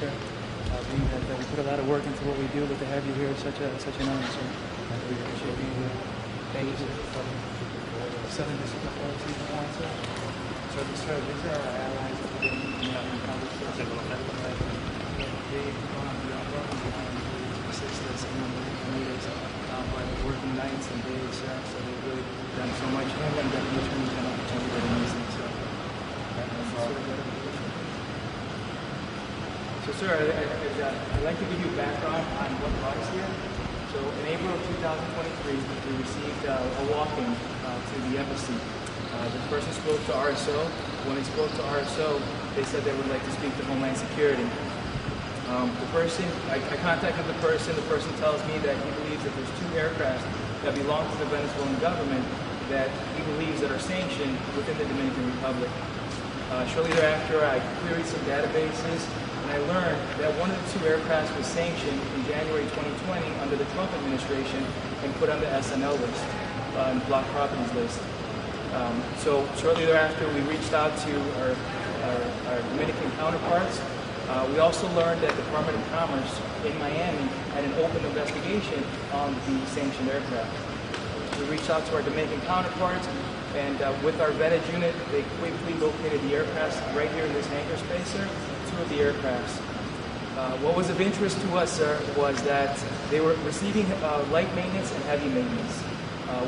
sir. We put a lot of work into what we do, but to have you here is such an honor, sir. We appreciate being here. Thank you, sir. Southern District of Florida, Cyprus1, sir. So, sir, these are our allies that we've been they've gone above and beyond to assist us in the meetings by working nights and days, sir. So they've really done so much, and then got the attorney general opportunity to these things, so. So, sir, I'd like to give you a background on what brought us here. So, in April of 2023, we received a walk-in to the embassy. The person spoke to RSO. When they spoke to RSO, they said they would like to speak to Homeland Security. The person, I contacted the person. The person tells me that he believes that there's 2 aircraft that belong to the Venezuelan government that he believes that are sanctioned within the Dominican Republic. Shortly thereafter, I queried some databases, and I learned that one of the 2 aircraft was sanctioned in January 2020 under the Trump administration and put on the SNL list, and blocked properties list. So shortly thereafter, we reached out to our Dominican counterparts. We also learned that the Department of Commerce in Miami had an open investigation on the sanctioned aircraft. We reached out to our Dominican counterparts, and with our vetted unit, they quickly located the aircraft right here in this hangar space, sir, 2 of the aircrafts. What was of interest to us, sir, was that they were receiving light maintenance and heavy maintenance.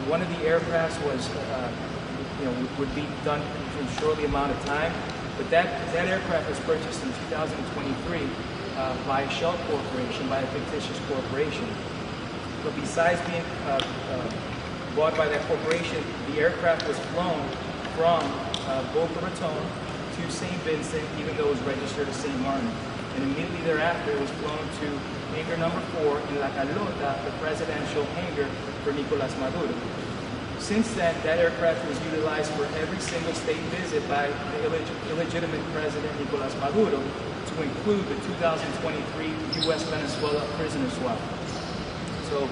One of the aircrafts was, would be done in a shortly amount of time. But that aircraft was purchased in 2023 by a shell corporation, by a fictitious corporation. But besides being bought by that corporation, the aircraft was flown from Boca Raton to St. Vincent, even though it was registered as St. Martin. And immediately thereafter, it was flown to hangar number 4 in La Carlota, the presidential hangar for Nicolas Maduro. Since then, that aircraft was utilized for every single state visit by the illegitimate President Nicolas Maduro, to include the 2023 U.S. Venezuela prisoner swap. So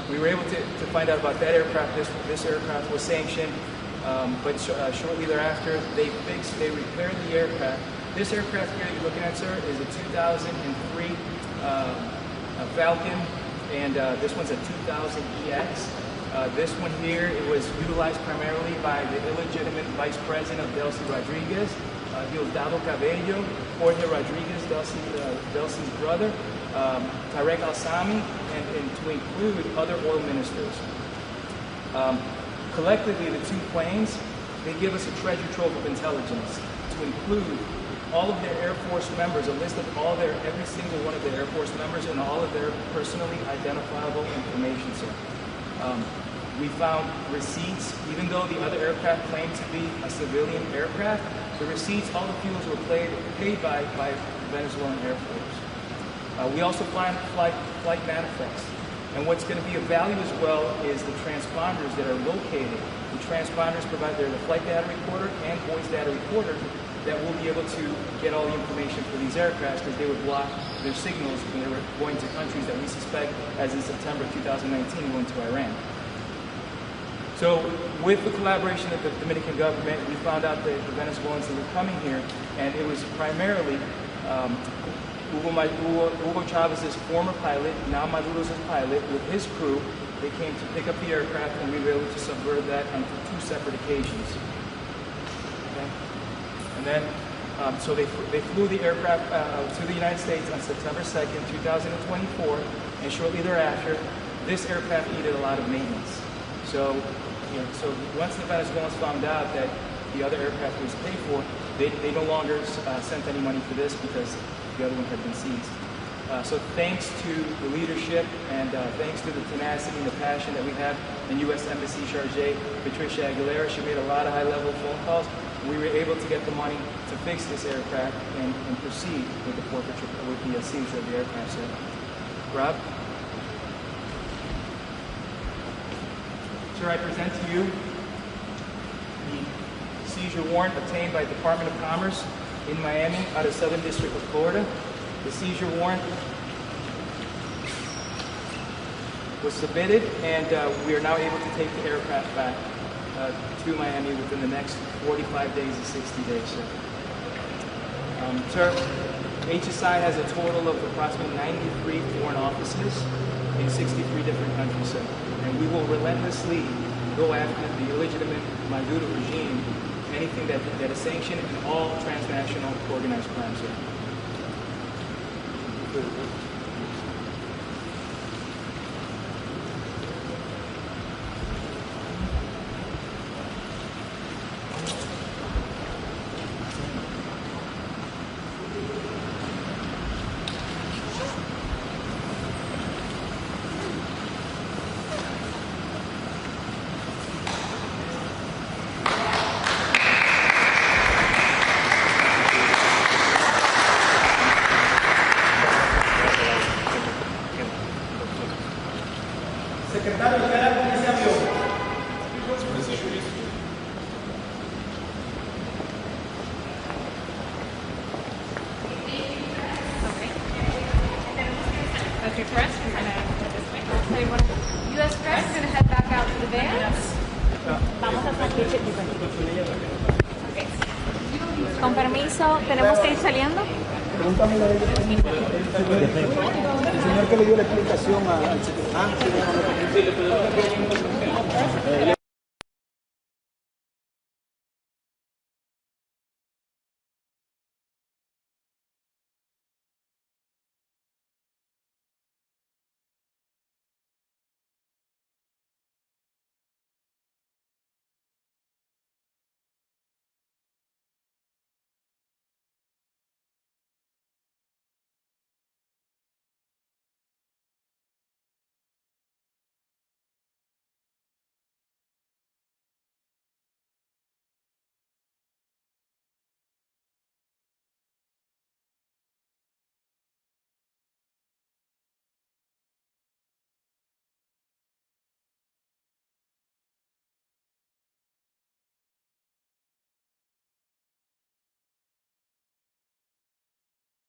we were able to find out about that aircraft. This aircraft was sanctioned, but shortly thereafter, they repaired the aircraft. This aircraft here you're looking at, sir, is a 2003 Falcon, and this one's a 2000 EX. This one here, it was utilized primarily by the illegitimate Vice President of Delcy Rodriguez, Diosdado Cabello, Jorge Rodriguez, Delcy's brother, Tarek Al-Sami, and to include other oil ministers. Collectively, the 2 planes, they give us a treasure trove of intelligence to include all of their Air Force members, a list of every single one of the Air Force members and all of their personally identifiable information, sir. We found receipts, even though the other aircraft claimed to be a civilian aircraft, the receipts, all the fuels were paid by Venezuelan Air Force. We also find flight manifests. And what's going to be of value as well is the transponders that are located. The transponders provide the flight data recorder and voice data recorder that will be able to get all the information for these aircraft, because they would block their signals when they were going to countries that we suspect, as in September 2019, going to Iran. So with the collaboration of the Dominican government, we found out that the Venezuelans that were coming here, and it was primarily Hugo Chavez's former pilot, now Maduro's pilot, with his crew. They came to pick up the aircraft, and we were able to subvert that on 2 separate occasions. Okay? And then, so they flew the aircraft to the United States on September 2nd, 2024, and shortly thereafter, this aircraft needed a lot of maintenance. So, so once the Venezuelans found out that the other aircraft was paid for, they no longer sent any money for this because the other one had been seized. So thanks to the leadership and thanks to the tenacity and the passion that we have in U.S. Embassy Chargé, Patricia Aguilera, she made a lot of high-level phone calls. We were able to get the money to fix this aircraft and proceed with the forfeiture, with the seizure of the aircraft. So, Rob? Sir, I present to you the seizure warrant obtained by the Department of Commerce in Miami out of Southern District of Florida. The seizure warrant was submitted, and we are now able to take the aircraft back to Miami within the next 45 days to 60 days, sir. Sir, HSI has a total of approximately 93 foreign offices in 63 different countries, sir. And we will relentlessly go after the illegitimate Maduro regime, anything that is sanctioned, and all transnational organized crime, sir. Secretario general de ese avión. Okay, press, we're going to head this way. U.S. press, we're going to head back out to the vans. Vamos a salir. Okay. Con permiso, ¿tenemos que ir saliendo? Pregúntame a ella. El señor que le dio la explicación al secretario.